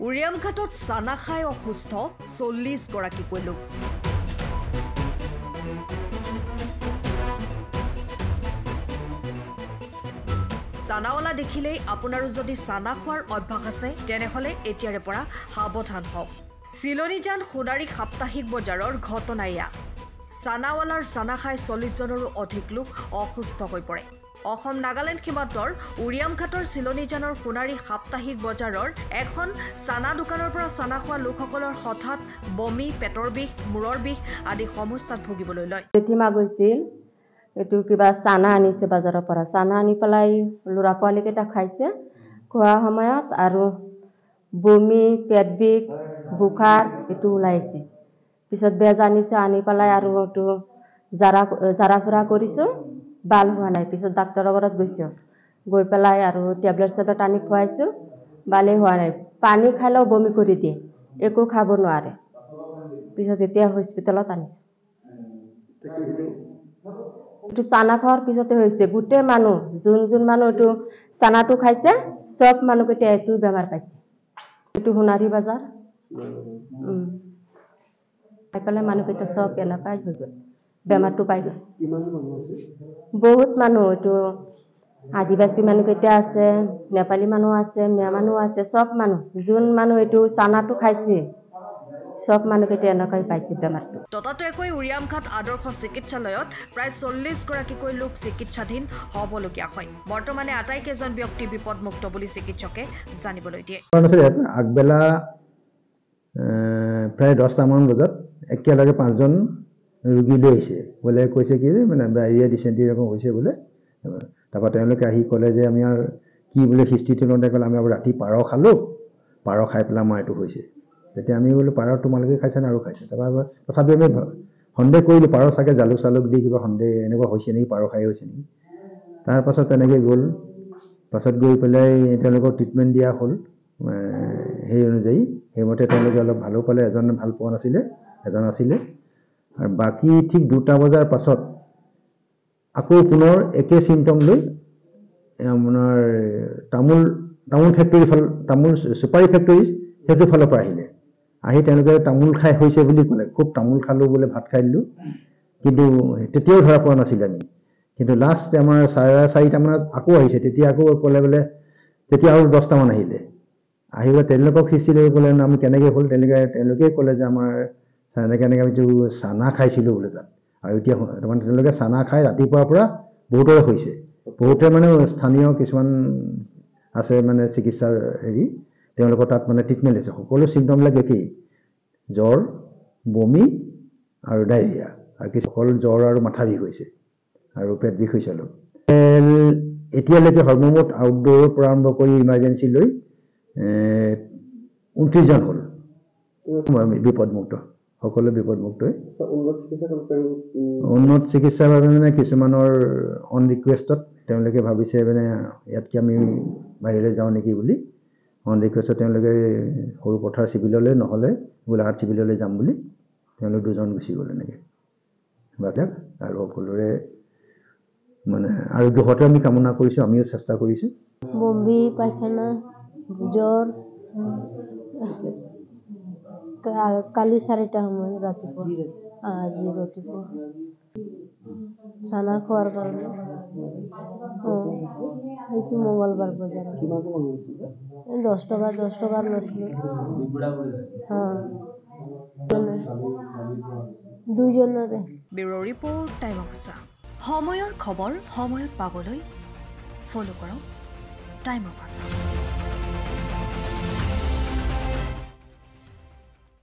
উৰিয়ামঘাটত চানা খাই অসুস্থ 40 গৰাকীকৈ লোক। চানাৱালা দেখিলেই আপোনাৰো যদি চানা খোৱাৰ অভ্যাস আছে তেনেহলে এতিয়াৰে পৰা সাৱধান হওক। চিলনীজান সোণাৰী সাপ্তাহিক বজাৰৰ ঘটনা এয়া। চানাৱালাৰ চানা খাই 40 জনৰো অধিক লোক অসুস্থ হৈ পৰে। অসম নাগালেণ্ড সীমান্তৰ উৰিয়ামঘাটৰ চিলনীজানৰ সোণাৰী সাপ্তাহিক বজাৰৰ এখন চানা দোকানৰ পৰা চানা খোৱা লোকসকলৰ হঠাৎ বমি, পেটৰ বিষ, মূৰৰ বিষ আদি সমস্যাত ভুগিবলৈ লয়। জেঠিমা গৈছিল, এইটো কিবা চানা আনিছে বজাৰৰ পৰা। চানা আনি পেলাই ল'ৰা পোৱালীকেইটা খাইছে। খোৱাৰ সময়ত আৰু বমি, পেট বিষ, বুখাৰ এইটো ওলাইছে। পিছত বেজ আনিছে, আনি পেলাই আৰু এইটো জাৰা ফুৰা কৰিছোঁ, ভাল হোৱা নাই। পিছত ডাক্তৰৰ ঘৰত গৈছোঁ, গৈ পেলাই আৰু টেবলেট আনি খুৱাইছোঁ, ভালেই হোৱা নাই। পানী খালেও বমি কৰি দিয়ে, একো খাব নোৱাৰে। পিছত এতিয়া হস্পিটেলত আনিছোঁ। এইটো চানা খোৱাৰ পিছতে হৈছে। গোটেই মানুহ যোন মানুহ এইটো চানাটো খাইছে চব মানুহকেইটা এইটো বেমাৰ পাইছে। এইটো সোণাৰী বজাৰ খাই পেলাই মানুহকেইটা চব এনেকুৱাই হৈ গ'ল, বেমাৰটো পাই গ'ল। বহুত মানুহ, এইটো আদিবাসী মানুহকেইটা আছে, নেপালী মানুহ আছে, মিয়া মানুহ আছে, চব মানুহ যোন মানুহ এইটো চানাটো খাইছে সব মানুহকেইটা এনেকুৱাই পাইছে বেমাৰটো। ততাতৈয়াকৈ উৰিয়ামঘাট আদৰ্শ চিকিৎসালয়ত প্ৰায় 40 গৰাকীকৈ লোক চিকিৎসাধীন হ'বলগীয়া হয়। বৰ্তমানে আটাইকেইজন ব্যক্তি বিপদমুক্ত বুলি চিকিৎসকে জানিবলৈ দিয়ে। আগবেলা প্ৰায় 10টামান বজাত একেলগে 5জন ৰোগী লৈ আহিছে। বোলে কৈছে কি মানে ডায়েৰিয়া ডিচেণ্ট্ৰি ৰকম হৈছে বোলে। তাৰপৰা তেওঁলোকে আহি ক'লে যে আমি আৰু কি বোলে হিষ্ট্ৰীটো লওঁতে ক'লে আমি ৰাতি পাৰ খালোঁ, পাৰ খাই পেলাই আমাৰ এইটো হৈছে। তেতিয়া আমি বোলো পাৰ তোমালোকে খাইছে নে আৰু খাইছে। তাৰপৰা তথাপি আমি সন্দেহ কৰিলোঁ পাৰ চাগে জালুক চালুক দি কিবা সন্দেহ এনেকুৱা হৈছে নেকি, পাৰ খাই হৈছে নেকি। তাৰপাছত তেনেকৈ গ'ল। পাছত গৈ পেলাই তেওঁলোকক ট্ৰিটমেণ্ট দিয়া হ'ল। সেই অনুযায়ী সেইমতে তেওঁলোকে অলপ ভালো পালে, এজন ভাল পোৱা নাছিলে, এজন আছিলে। আৰু বাকী ঠিক 2টা বজাৰ পাছত আকৌ পুনৰ একে চিমটম লৈ আপোনাৰ তামোল ফেক্টৰী তামোল চুপাৰী ফেক্টৰী সেইটো ফালৰ পৰা আহিলে। আহি তেওঁলোকে তামোল খাই হৈছে বুলি ক'লে। খুব তামোল খালোঁ বোলে, ভাত খাই দিলোঁ, কিন্তু তেতিয়াও ধৰা পোৱা নাছিলে আমি। কিন্তু লাষ্ট আমাৰ 4:30মানত আকৌ আহিছে। তেতিয়া আকৌ ক'লে বোলে, তেতিয়া আৰু 10টামান আহিলে। আহিব তেওঁলোকক হিষ্ট্ৰী লৈ ক'লে আমি কেনেকৈ হ'ল, তেওঁলোকে ক'লে যে আমাৰ এনেকৈ আমি চানা খাইছিলোঁ বোলে তাত। আৰু এতিয়া তাৰমানে তেওঁলোকে চানা খাই ৰাতিপুৱাৰ পৰা বহুতৰে হৈছে। বহুতে মানে স্থানীয় কিছুমান আছে মানে চিকিৎসাৰ তেওঁলোকৰ তাত মানে ট্ৰিটমেণ্ট লৈছে। সকলো চিমটমবিলাক একেই, জ্বৰ, বমি আৰু ডায়েৰিয়া, আৰু কিছু অকল জ্বৰ আৰু মাথা বিষ হৈছে আৰু পেট বিষ হৈছে অলপ। এতিয়ালৈকে সৰ্বমুঠ আউটডোৰৰ পৰা আৰম্ভ কৰি ইমাৰ্জেঞ্চি লৈ 29জন হ'ল বিপদমুক্ত। সকলো বিপদমুক্তই। উন্নত চিকিৎসাৰ বাবে মানে কিছুমানৰ অন ৰিকুৱেষ্টত তেওঁলোকে ভাবিছে মানে ইয়াতকৈ আমি বাহিৰলৈ যাওঁ নেকি বুলি। অন ৰিকুৱেষ্টত তেওঁলোকে সৰু পথাৰ চিভিললৈ নহ'লে গোলাঘাট চিভিললৈ যাম বুলি তেওঁলোক 2জন গুচি গ'ল এনেকৈ। আৰু সকলোৰে মানে আৰোগ্য হোৱাটো আমি কামনা কৰিছোঁ, আমিও চেষ্টা কৰিছোঁ। বমি, পায়খানা, জ্বৰ কালি 4টা সময় ৰাতিপুৱা, আজি ৰাতিপুৱা চানা খোৱাৰ কাৰণে। সেইটো মঙ্গলবাৰ বজাৰ 10 টকা লৈছিলোঁ। 2জনৰে। ব্যুৰো ৰিপৰ্ট, টাইম অফ আছা। সময়ৰ খবৰ সময়ত পাবলৈ ফলো কৰক টাইম অফ আছা।